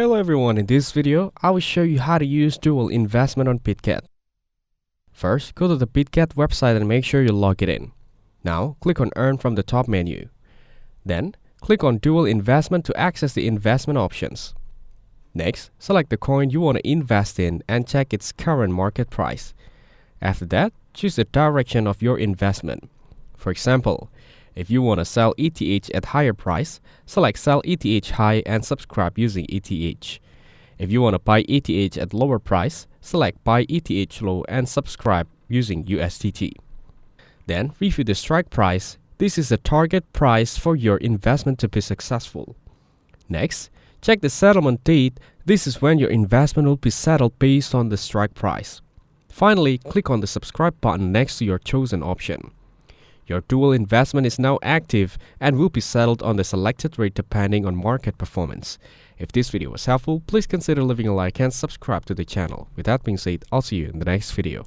Hello everyone, in this video, I will show you how to use dual investment on Bitget. First, go to the Bitget website and make sure you log it in. Now, click on Earn from the top menu. Then, click on Dual Investment to access the investment options. Next, select the coin you want to invest in and check its current market price. After that, choose the direction of your investment. For example, if you want to sell ETH at higher price, select Sell ETH High and subscribe using ETH. If you want to buy ETH at lower price, select Buy ETH Low and subscribe using USDT. Then review the strike price. This is the target price for your investment to be successful. Next, check the settlement date. This is when your investment will be settled based on the strike price. Finally, click on the subscribe button next to your chosen option. Your dual investment is now active and will be settled on the selected rate depending on market performance. If this video was helpful, please consider leaving a like and subscribe to the channel. With that being said, I'll see you in the next video.